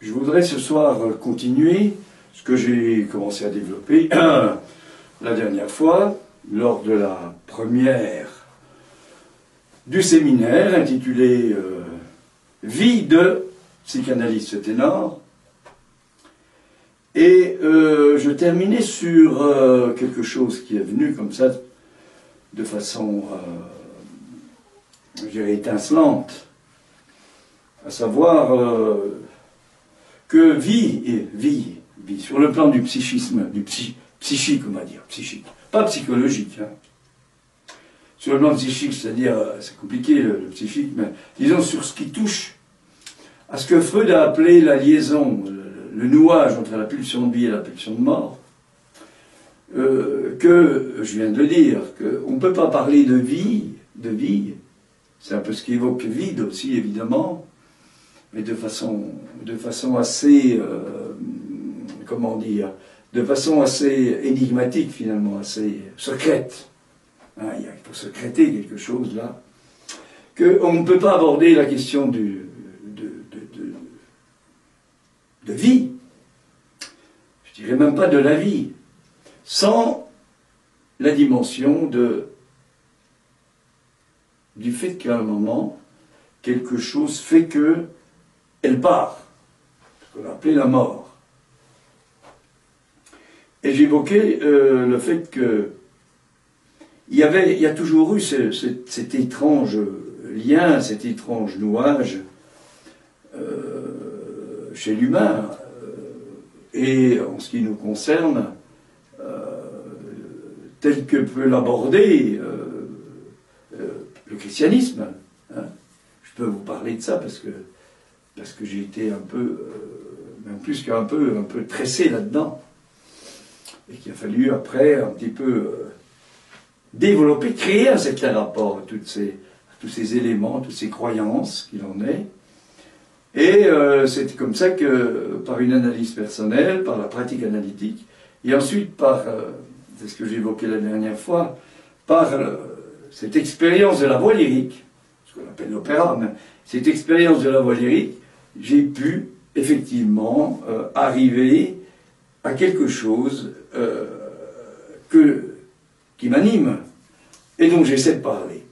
Je voudrais ce soir continuer ce que j'ai commencé à développer la dernière fois, lors de la première du séminaire intitulé Vie de psychanalyste ténor. Et je terminais sur quelque chose qui est venu comme ça, de façon, je dirais, étincelante, à savoir que vie, sur le plan du psychisme, psychique, on va dire, psychique, pas psychologique, hein. Sur le plan psychique, c'est-à-dire, c'est compliqué le psychique, mais disons sur ce qui touche à ce que Freud a appelé la liaison, le nouage entre la pulsion de vie et la pulsion de mort, que, je viens de le dire, qu'on ne peut pas parler de vie, c'est un peu ce qui évoque vide aussi, évidemment, mais de façon assez, comment dire, de façon assez énigmatique, finalement, assez secrète. Hein, il faut secréter quelque chose, là. Qu'on ne peut pas aborder la question de vie, je dirais même pas de la vie, sans la dimension du fait qu'à un moment, quelque chose fait que elle part, ce qu'on appelait la mort. Et j'évoquais le fait que il y a toujours eu cet étrange lien, cet étrange nouage chez l'humain, et en ce qui nous concerne, tel que peut l'aborder le christianisme. Hein. Je peux vous parler de ça parce que j'ai été un peu, même plus qu'un peu, un peu tressé là-dedans. Et qu'il a fallu après un petit peu développer, créer un certain rapport à tous ces éléments, toutes ces croyances qu'il en est. Et c'est comme ça que, par une analyse personnelle, par la pratique analytique, et ensuite par, c'est ce que j'évoquais la dernière fois, par cette expérience de la voix lyrique, ce qu'on appelle l'opéra, mais cette expérience de la voix lyrique, j'ai pu effectivement arriver à quelque chose qui m'anime, et donc j'essaie de parler.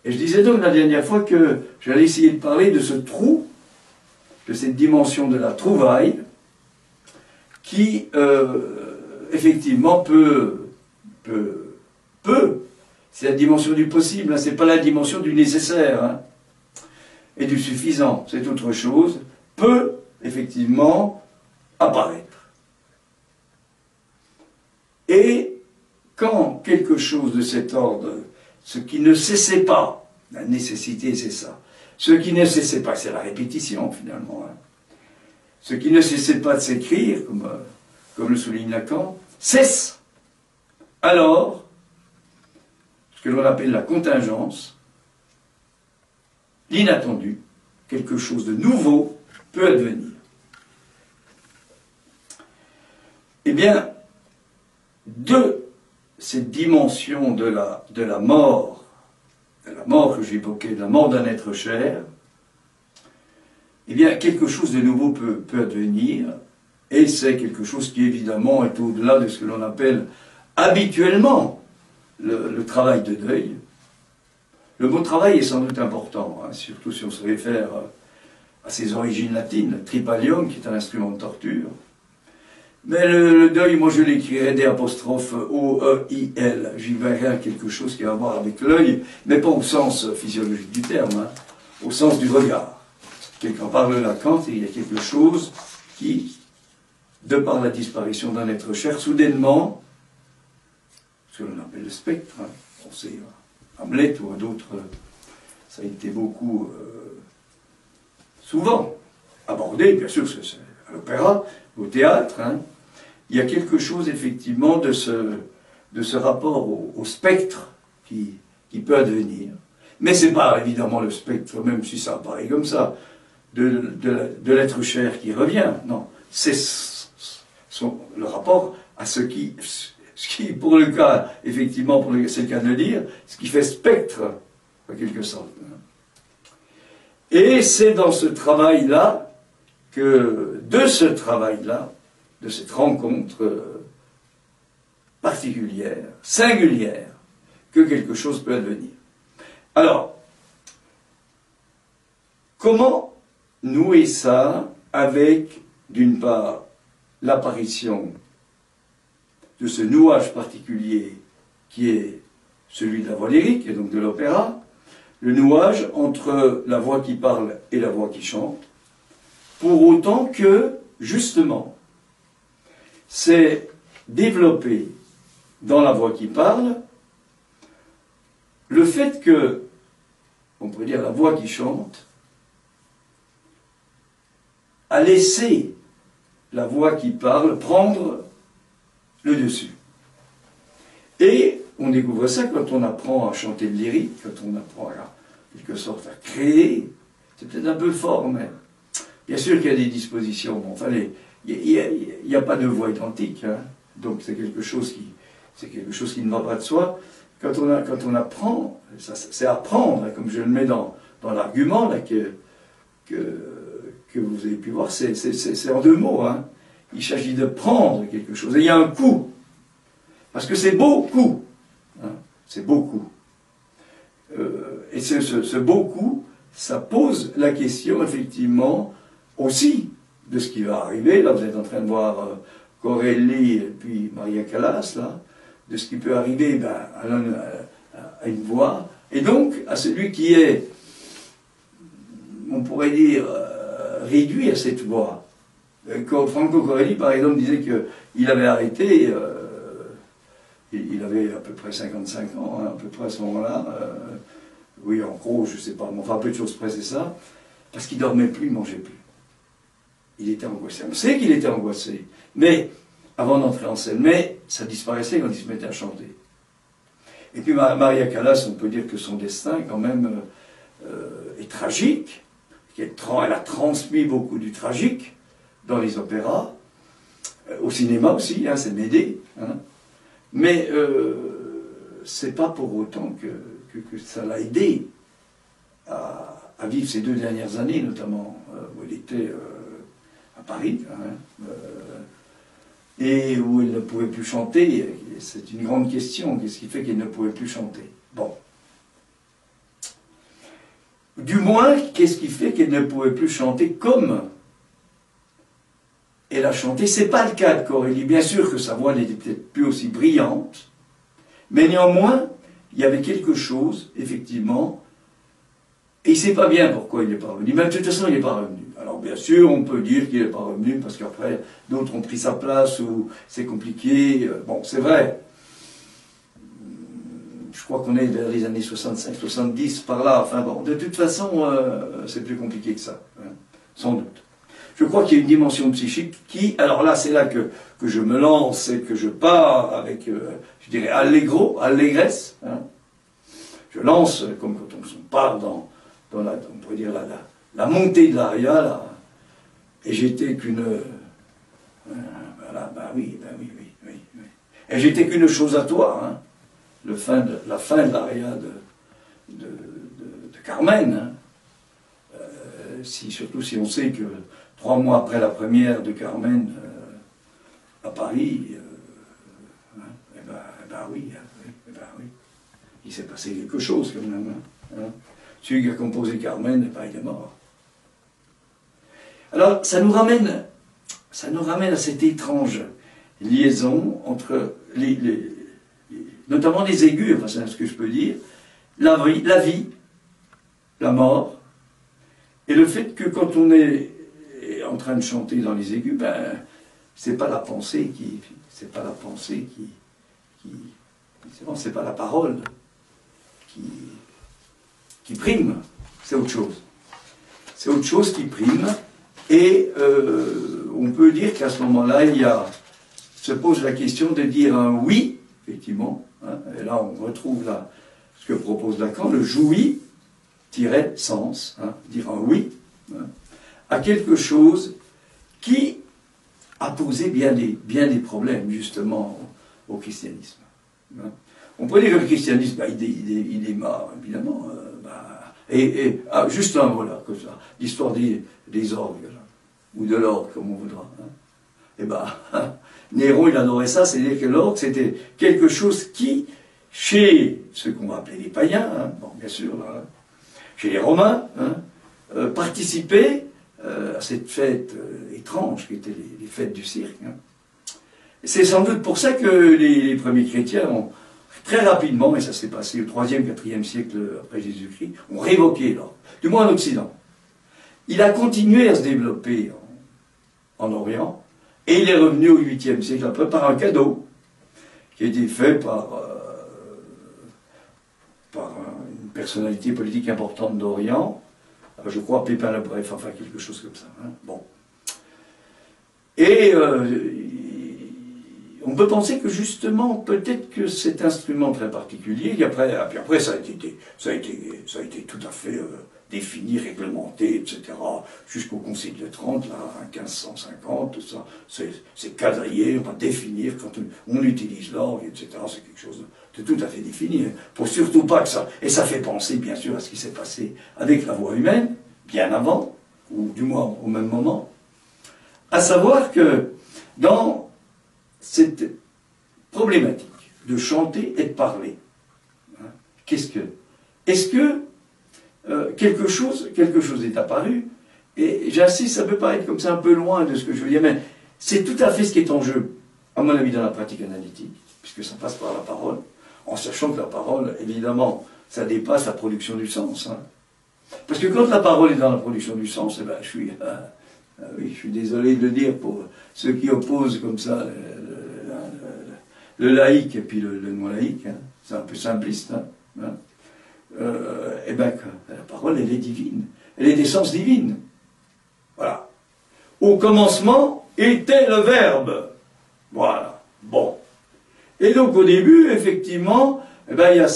Et je disais donc la dernière fois que j'allais essayer de parler de ce trou, de cette dimension de la trouvaille, qui effectivement peut, c'est la dimension du possible, hein, c'est pas la dimension du nécessaire, hein, et du suffisant, c'est autre chose, peut effectivement apparaître. Et quand quelque chose de cet ordre, ce qui ne cessait pas, la nécessité c'est ça, ce qui ne cessait pas, c'est la répétition finalement, hein, ce qui ne cessait pas de s'écrire, comme le souligne Lacan, cesse. Alors, ce que l'on appelle la contingence, l'inattendu, quelque chose de nouveau peut advenir. Eh bien, de cette dimension de la mort que j'évoquais, de la mort d'un être cher, eh bien, quelque chose de nouveau peut advenir, et c'est quelque chose qui, évidemment, est au-delà de ce que l'on appelle habituellement le travail de deuil. Le mot travail est sans doute important, hein, surtout si on se réfère à ses origines latines, tripalium, qui est un instrument de torture. Mais le deuil, moi je l'écrirais D''O-E-I-L. J'y verrais quelque chose qui a à voir avec l'œil, mais pas au sens physiologique du terme, hein, au sens du regard. Quand parle Lacan, il y a quelque chose qui, de par la disparition d'un être cher, soudainement, ce que l'on appelle le spectre, hein, on sait, Hamlet ou à d'autres, ça a été beaucoup, souvent abordé, bien sûr, c'est à l'opéra, au théâtre, hein. Il y a quelque chose effectivement de ce rapport au spectre qui peut advenir. Mais ce n'est pas évidemment le spectre, même si ça apparaît comme ça, de l'être cher qui revient. Non, c'est le rapport à ce qui, pour le cas, effectivement, c'est le cas de le dire, ce qui fait spectre, en quelque sorte. Et c'est dans ce travail-là que de ce travail-là, de cette rencontre particulière, singulière, que quelque chose peut advenir. Alors, comment nouer ça avec, d'une part, l'apparition de ce nouage particulier qui est celui de la voix lyrique, et donc de l'opéra, le nouage entre la voix qui parle et la voix qui chante, pour autant que, justement, c'est développé dans la voix qui parle le fait que, on pourrait dire la voix qui chante, a laissé la voix qui parle prendre le dessus. Et on découvre ça quand on apprend à chanter le lyrique, quand on apprend à, quelque sorte, à créer. C'est peut-être un peu fort, mais bien sûr qu'il y a des dispositions. Bon, enfin, il n'y a pas de voix identique, hein, donc c'est quelque chose qui ne va pas de soi. Quand on apprend, c'est apprendre, hein, comme je le mets dans l'argument là, que vous avez pu voir, c'est en deux mots. Hein. Il s'agit de prendre quelque chose. Et il y a un coup. Parce que c'est beaucoup. Hein, c'est beaucoup. Et ce beaucoup, ça pose la question, effectivement, aussi de ce qui va arriver. Là, vous êtes en train de voir Corelli et puis Maria Callas, là, de ce qui peut arriver à une voix. Et donc, à celui qui est, on pourrait dire, réduit à cette voix. Franco Corelli, par exemple, disait qu'il avait arrêté, il avait à peu près 55 ans, hein, à peu près à ce moment-là. Oui, en gros, je ne sais pas, mais enfin, peu de choses près, c'est ça. Parce qu'il ne dormait plus, il ne mangeait plus. Il était angoissé. On sait qu'il était angoissé, mais avant d'entrer en scène. Mais ça disparaissait quand il se mettait à chanter. Et puis Maria Callas, on peut dire que son destin, quand même, est tragique. Elle a transmis beaucoup du tragique dans les opéras, au cinéma aussi, hein, c'est Médée. Hein. Mais c'est pas pour autant que ça l'a aidé à vivre ces 2 dernières années, notamment où elle était à Paris, hein, et où elle ne pouvait plus chanter. C'est une grande question, qu'est-ce qui fait qu'elle ne pouvait plus chanter? Bon. Du moins, qu'est-ce qui fait qu'elle ne pouvait plus chanter comme elle a chanté? C'est pas le cas de Corelli. Bien sûr que sa voix n'était peut-être plus aussi brillante, mais néanmoins, il y avait quelque chose, effectivement, et il ne sait pas bien pourquoi il n'est pas revenu. Mais de toute façon, il n'est pas revenu. Alors bien sûr, on peut dire qu'il n'est pas revenu parce qu'après, d'autres ont pris sa place ou c'est compliqué. Bon, c'est vrai. Je crois qu'on est vers les années 65-70, par là. Enfin bon, de toute façon, c'est plus compliqué que ça, hein, sans doute. Je crois qu'il y a une dimension psychique qui, alors là, c'est là que je me lance et que je pars avec, je dirais, allégresse. Hein. Je lance, comme quand on part dans la, on pourrait dire, la montée de l'aria, là. Et j'étais qu'une... voilà, oui. Et j'étais qu'une chose à toi, hein. La fin de l'aria de Carmen. Hein. Surtout si on sait que 3 mois après la première de Carmen à Paris, oui. Il s'est passé quelque chose quand même. Hein. Celui qui a composé Carmen, il est mort. Alors, ça nous ramène à cette étrange liaison entre notamment les aigus, enfin c'est ce que je peux dire, la vie, la mort, et le fait que quand on est en train de chanter dans les aigus, c'est pas la pensée c'est pas la parole qui prime, c'est autre chose. C'est autre chose qui prime, et on peut dire qu'à ce moment-là, se pose la question de dire un oui, effectivement, hein, et là on retrouve là ce que propose Lacan, le jouis-sens, hein, dire un oui, hein, à quelque chose qui a posé bien des problèmes, justement, au christianisme. Hein. On peut dire que le christianisme, il démarre, évidemment, juste un mot là, comme ça, l'histoire des orgues. Là. ou de l'orgue, comme on voudra. Hein. Eh ben, Néron, il adorait ça, c'est-à-dire que l'orgue, c'était quelque chose qui, chez ceux qu'on va appeler les païens, hein, bon, bien sûr, là, chez les Romains, hein, participait à cette fête étrange qui était les fêtes du cirque. Hein. C'est sans doute pour ça que les premiers chrétiens ont très rapidement, et ça s'est passé au 3e, 4e siècle après Jésus-Christ, ont révoqué l'orgue, du moins en Occident. Il a continué à se développer en Orient, et il est revenu au 8e siècle après par un cadeau qui a été fait par une personnalité politique importante d'Orient, je crois Pépin le Bref, enfin quelque chose comme ça. Hein. Bon. Et on peut penser que justement, peut-être que cet instrument très particulier, puis après ça a été tout à fait défini, réglementé, etc., jusqu'au Concile de Trente, là, en 1550, tout ça, c'est quadrillé, on va définir quand on utilise l'orgue, etc., c'est quelque chose de tout à fait défini, hein, pour surtout pas que ça... Et ça fait penser, bien sûr, à ce qui s'est passé avec la voix humaine, bien avant, ou du moins au même moment, à savoir que dans cette problématique de chanter et de parler, hein, qu'est-ce que... Est-ce que quelque chose est apparu, et j'insiste, ça peut paraître comme ça un peu loin de ce que je veux dire, mais c'est tout à fait ce qui est en jeu, à mon avis, dans la pratique analytique, puisque ça passe par la parole, en sachant que la parole, évidemment, ça dépasse la production du sens. Hein. Parce que quand la parole est dans la production du sens, eh ben, je suis désolé de le dire pour ceux qui opposent comme ça le laïque et puis le non-laïque, hein. C'est un peu simpliste, hein. Eh bien, la parole, elle est divine. Elle est d'essence divine. Voilà. Au commencement était le Verbe. Voilà. Bon. Et donc, au début, effectivement, eh ben, il y a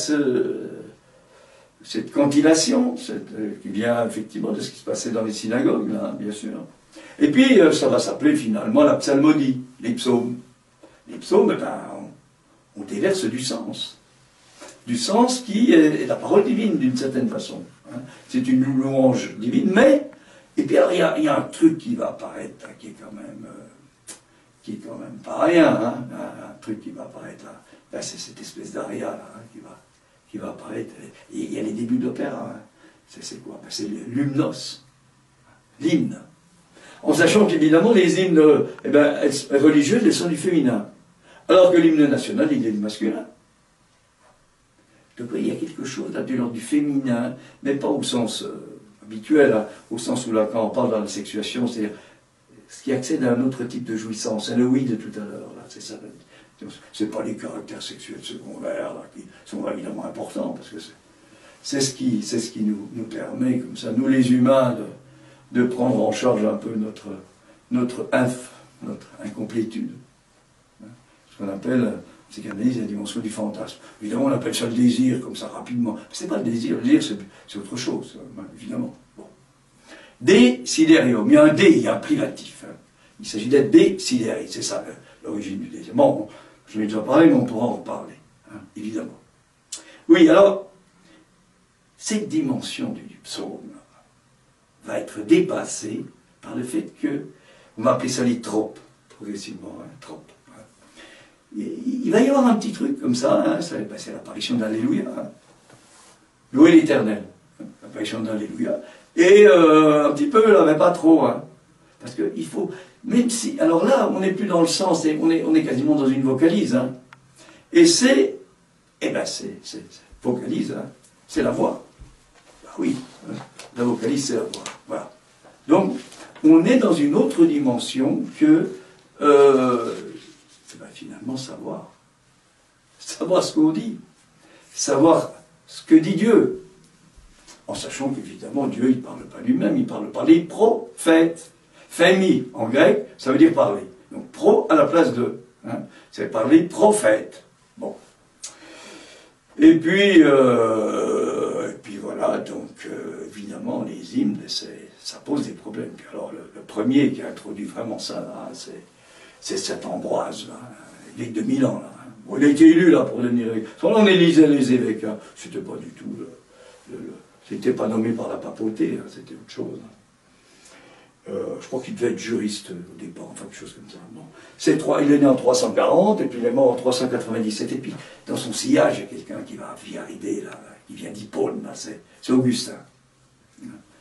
cette cantillation, qui vient effectivement de ce qui se passait dans les synagogues, là, bien sûr. Et puis, ça va s'appeler finalement la psalmodie, les psaumes. Les psaumes, eh ben, on déverse du sens. Du sens qui est la parole divine, d'une certaine façon. Hein. C'est une louange divine, mais, et puis alors, il y a un truc qui va apparaître, là, qui est quand même pas rien, hein. Un truc qui va apparaître, là, c'est cette espèce d'aria, là, hein, qui va apparaître. Il y a les débuts de l'opéra, hein. C'est quoi? C'est l'hymnos, l'hymne. En sachant qu'évidemment, les hymnes religieux, elles sont du féminin. Alors que l'hymne national, il est du masculin. Donc il y a quelque chose là, de l'ordre du féminin, mais pas au sens habituel, hein, au sens où là, quand on parle dans la sexuation, c'est-à-dire ce qui accède à un autre type de jouissance. C'est le oui de tout à l'heure, là, c'est ça. C'est pas les caractères sexuels secondaires là, qui sont évidemment importants, parce que c'est ce qui nous permet, comme ça, nous les humains, de prendre en charge un peu notre incomplétude. Hein, ce qu'on appelle... psychanalyse, la dimension du fantasme. Évidemment, on appelle ça le désir, comme ça, rapidement. C'est pas le désir c'est autre chose, évidemment. Bon. Desiderium, il y a un dé, il y a un privatif. Hein. Il s'agit d'être désidéré, c'est ça l'origine du désir. Bon, je l'ai déjà parlé, mais on pourra en reparler, hein, évidemment. Oui, alors, cette dimension du psaume va être dépassée par le fait que, on va appeler ça les tropes, progressivement, hein, tropes. Il va y avoir un petit truc comme ça, hein, c'est l'apparition d'Alléluia. Hein. Louer l'Éternel, l'apparition d'Alléluia. Et un petit peu, là, mais pas trop. Hein, parce qu'il faut, même si, alors là, on n'est plus dans le sens, on est quasiment dans une vocalise. Hein, et c'est vocalise, hein, c'est la voix. Bah oui, hein, la vocalise, c'est la voix. Voilà. Donc, on est dans une autre dimension que... finalement savoir ce qu'on dit, savoir ce que dit Dieu, en sachant qu'évidemment Dieu il ne parle pas lui-même, il parle par les prophètes. Phemi en grec, ça veut dire parler. Donc pro à la place de, hein, c'est par les prophètes. Bon. Et puis voilà, donc évidemment les hymnes, ça pose des problèmes. Puis alors le premier qui a introduit vraiment ça là, c'est cet Ambroise là. L'évêque de Milan, là. Bon, il a été élu, là, pour devenir évêque. On élisait les évêques, hein. C'était pas du tout... c'était pas nommé par la papauté, hein. C'était autre chose. Hein. Je crois qu'il devait être juriste au départ, enfin quelque chose comme ça. Bon. Il est né en 340, et puis il est mort en 397. Et puis, dans son sillage, il y a quelqu'un qui va arriver, là, qui vient d'Hippone, c'est Augustin.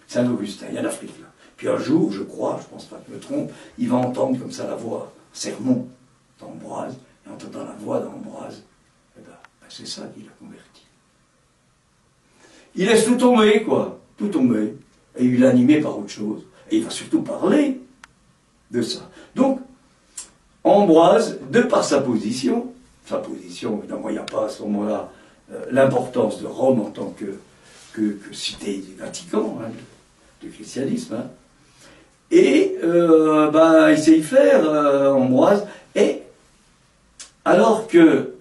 Saint Augustin, il y a l'Afrique, là. Puis un jour, je crois, je pense pas que je me trompe, il va entendre comme ça la voix, sermon d'Ambroise, et en entendant la voix d'Ambroise, eh ben, c'est ça qui l'a converti. Il laisse tout tomber, quoi, tout tomber, et il est animé par autre chose. Et il va surtout parler de ça. Donc, Ambroise, de par sa position, évidemment, il n'y a pas à ce moment-là l'importance de Rome en tant que cité du Vatican, hein, du christianisme, hein. Et il sait y faire, Ambroise, et alors que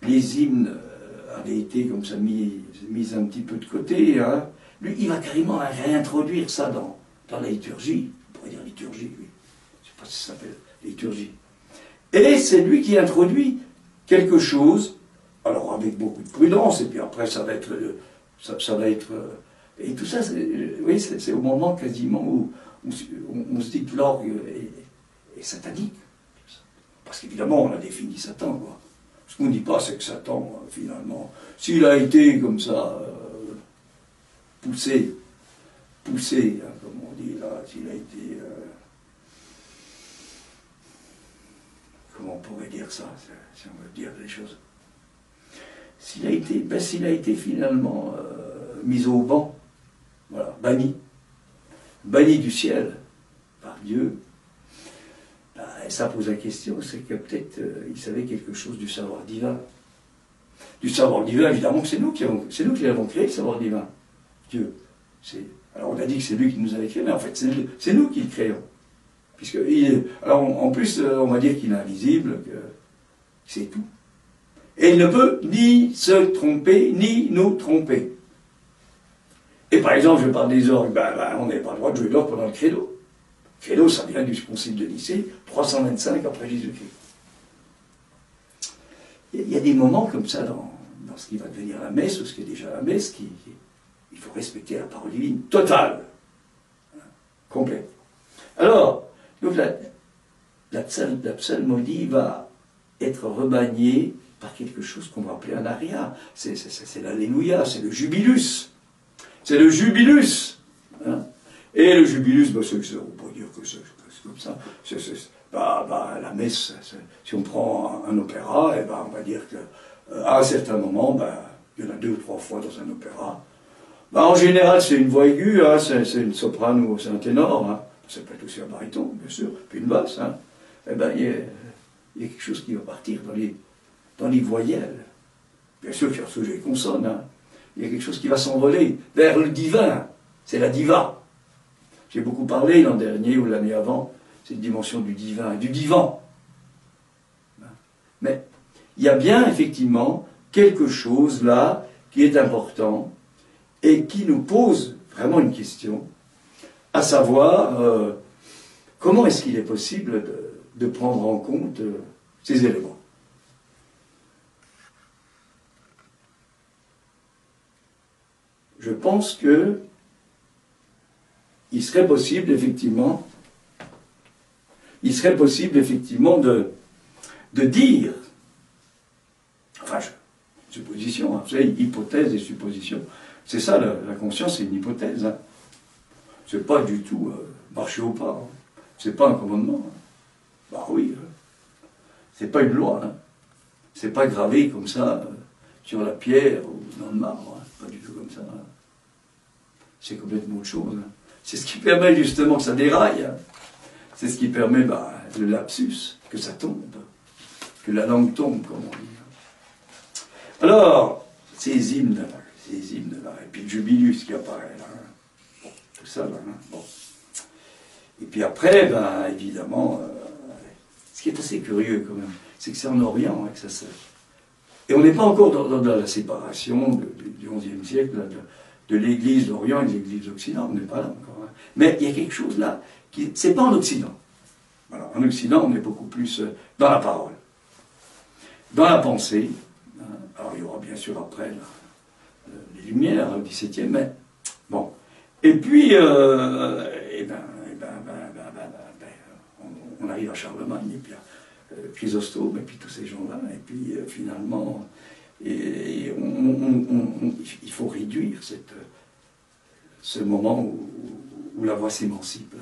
les hymnes avaient été comme ça mis un petit peu de côté, hein, lui, il va carrément réintroduire ça dans la liturgie. On pourrait dire liturgie, oui. Je ne sais pas si ça s'appelle liturgie. Et c'est lui qui introduit quelque chose, alors avec beaucoup de prudence, et puis après ça va être... et tout ça, oui, c'est au moment quasiment où on se dit que l'orgue est satanique. Parce qu'évidemment, on a défini Satan, quoi. Ce qu'on ne dit pas, c'est que Satan, finalement, s'il a été comme ça, poussé, hein, comme on dit là, s'il a été... comment on pourrait dire ça, si on veut dire des choses. S'il a été finalement mis au banc, voilà, banni du ciel par Dieu, ça pose la question, c'est que peut-être il savait quelque chose du savoir divin. Du savoir divin, évidemment que c'est nous qui l'avons créé, le savoir divin. Dieu. Alors on a dit que c'est lui qui nous avait créé, mais en fait c'est nous qui le créons. Alors en plus, on va dire qu'il est invisible, que c'est tout. Et il ne peut ni se tromper, ni nous tromper. Et par exemple, je parle des orgues, on n'avait pas le droit de jouer l'orgue pendant le credo. Le credo, ça vient du concile de Nicée, 325 après Jésus-Christ. Il y a des moments comme ça dans ce qui va devenir la messe, ou ce qui est déjà la messe, il faut respecter la parole divine totale, complète. Alors, donc la psalmodie va être remaniée par quelque chose qu'on va appeler un aria. C'est l'alléluia, c'est le jubilus. C'est le jubilus. Hein. Et le jubilus, on peut dire que c'est comme ça. La messe, si on prend un opéra, on va dire qu'à un certain moment, il y en a 2 ou 3 fois dans un opéra. En général, c'est une voix aiguë, hein, c'est une soprane ou c'est un ténor. Hein. Ça peut être aussi un baryton, bien sûr, puis une basse. Hein. Il y a quelque chose qui va partir dans les voyelles. Bien sûr qu'il y a ce les consonnes. Hein. Il y a quelque chose qui va s'envoler vers le divin. C'est la diva. J'ai beaucoup parlé l'an dernier ou l'année avant, cette dimension du divin et du divan. Mais il y a bien effectivement quelque chose là qui est important et qui nous pose vraiment une question, à savoir comment est-ce qu'il est possible de prendre en compte ces éléments. Je pense que il serait possible effectivement de dire, enfin, supposition, hein, vous savez, hypothèse et supposition, c'est ça, la conscience, c'est une hypothèse. Hein. C'est pas du tout marcher au pas. Hein. C'est pas un commandement. Hein. Bah oui. C'est pas une loi. Hein. C'est pas gravé comme ça sur la pierre ou dans le marbre. Hein. Pas du tout comme ça. Hein. C'est complètement autre chose. Hein. C'est ce qui permet justement que ça déraille. Hein. C'est ce qui permet le lapsus, que ça tombe. Que la langue tombe, comme on dit. Alors, ces hymnes là, et puis le jubilus qui apparaît là. Hein. Bon, tout ça là. Hein. Bon. Et puis après, évidemment, ce qui est assez curieux quand même, c'est que c'est en Orient hein, que ça se... Et on n'est pas encore dans la séparation du XIe siècle de l'Église d'Orient et de l'Église d'Occident, on n'est pas là encore. Hein. Mais il y a quelque chose là, c'est pas en Occident. Voilà. En Occident, on est beaucoup plus dans la parole, dans la pensée. Hein. Alors il y aura bien sûr après les Lumières, le XVIIe, mais bon. Et puis, on arrive à Charlemagne, et puis à Chrysostome, et puis tous ces gens-là, et puis finalement, il faut réduire ce moment où la voix s'émancipe,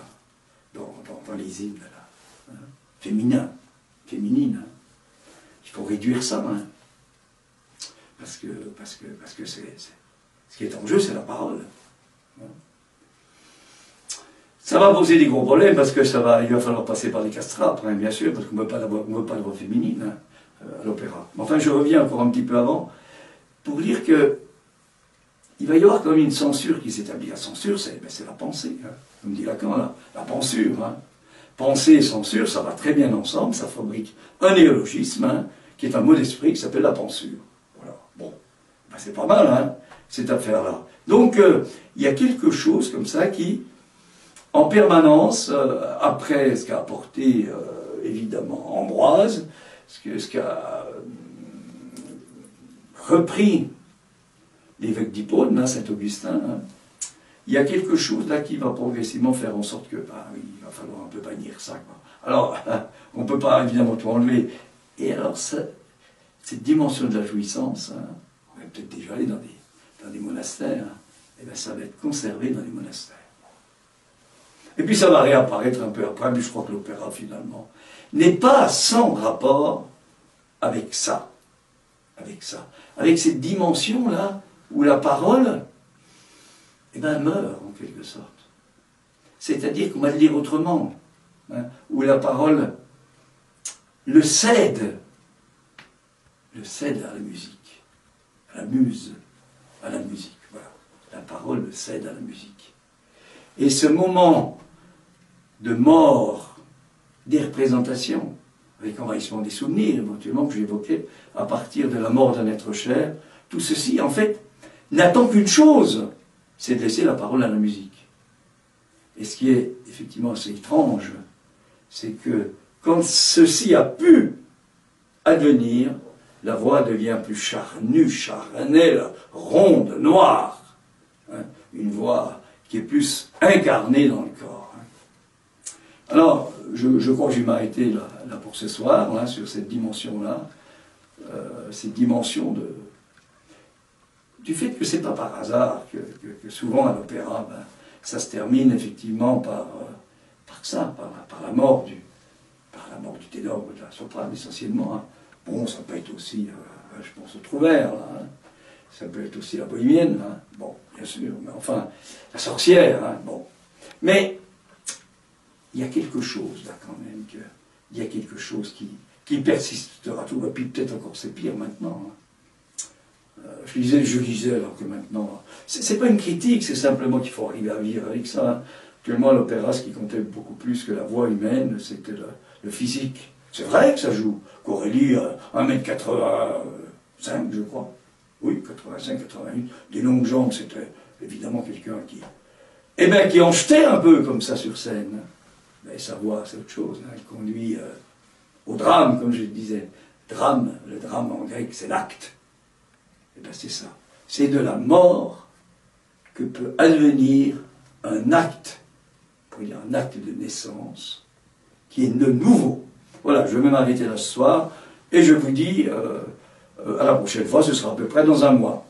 dans les hymnes, là, hein, féminine. Hein. Il faut réduire ça, hein, parce que ce qui est en jeu, c'est la parole. Hein. Ça va poser des gros problèmes, parce que il va falloir passer par les castrats, après, bien sûr, parce qu'on ne veut pas la voix féminine, hein, à l'opéra. Mais enfin, je reviens encore un petit peu avant, pour dire que il va y avoir quand même une censure qui s'établit. La censure, c'est la pensée, hein, comme dit Lacan, la pensure. Hein. Pensée et censure, ça va très bien ensemble, ça fabrique un néologisme, hein, qui est un mot d'esprit qui s'appelle la pensure. Voilà. Bon, ben, c'est pas mal, hein, cette affaire-là. Donc, il y a quelque chose comme ça qui, en permanence, après ce qu'a apporté, évidemment, Ambroise, ce qu'a repris l'évêque d'Hippone, hein, Saint-Augustin, hein, il y a quelque chose là qui va progressivement faire en sorte que, oui, il va falloir un peu bannir ça, quoi. Alors, on ne peut pas évidemment tout enlever. Et alors, cette dimension de la jouissance, hein, on va peut-être déjà aller dans des monastères, hein, et bien ça va être conservé dans les monastères. Et puis ça va réapparaître un peu après, mais je crois que l'opéra, finalement, n'est pas sans rapport avec ça. Avec cette dimension-là, où la parole, meurt, en quelque sorte. C'est-à-dire qu'on va le dire autrement, hein, où la parole le cède à la musique, à la muse, à la musique, voilà. La parole le cède à la musique. Et ce moment de mort des représentations, avec envahissement des souvenirs, éventuellement, que j'évoquais, à partir de la mort d'un être cher, tout ceci, en fait, n'attend qu'une chose, c'est de laisser la parole à la musique. Et ce qui est effectivement assez étrange, c'est que quand ceci a pu advenir, la voix devient plus charnue, charnelle, ronde, noire. Hein, une voix qui est plus incarnée dans le corps. Hein. Alors, je crois que je vais m'arrêter là pour ce soir, là, sur cette dimension-là, cette dimension du fait que c'est pas par hasard que souvent à l'opéra, ça se termine effectivement par la mort du ténor ou de la soprane, essentiellement. Hein. Bon, ça peut être aussi, je pense, au Trouvère, là, hein. Ça peut être aussi la bohémienne, hein. Bon, bien sûr, mais enfin, la sorcière, hein. Bon. Mais il y a quelque chose là quand même, il y a quelque chose qui persistera tout, et puis peut-être encore c'est pire maintenant. Hein. Je lisais alors que maintenant, c'est pas une critique, c'est simplement qu'il faut arriver à vivre avec ça. Hein. Actuellement, l'opéra, ce qui comptait beaucoup plus que la voix humaine, c'était le physique. C'est vrai que ça joue. Corelli, 1m85, je crois. Oui, 85, 88. Des longues jambes, c'était évidemment quelqu'un qui en jetait un peu comme ça sur scène. Mais sa voix, c'est autre chose. Hein. Elle conduit au drame, comme je le disais. Drame, le drame en grec, c'est l'acte. Et bien c'est ça. C'est de la mort que peut advenir un acte, pour dire un acte de naissance, qui est de nouveau. Voilà, je vais même arrêter là ce soir, et je vous dis, à la prochaine fois, ce sera à peu près dans un mois.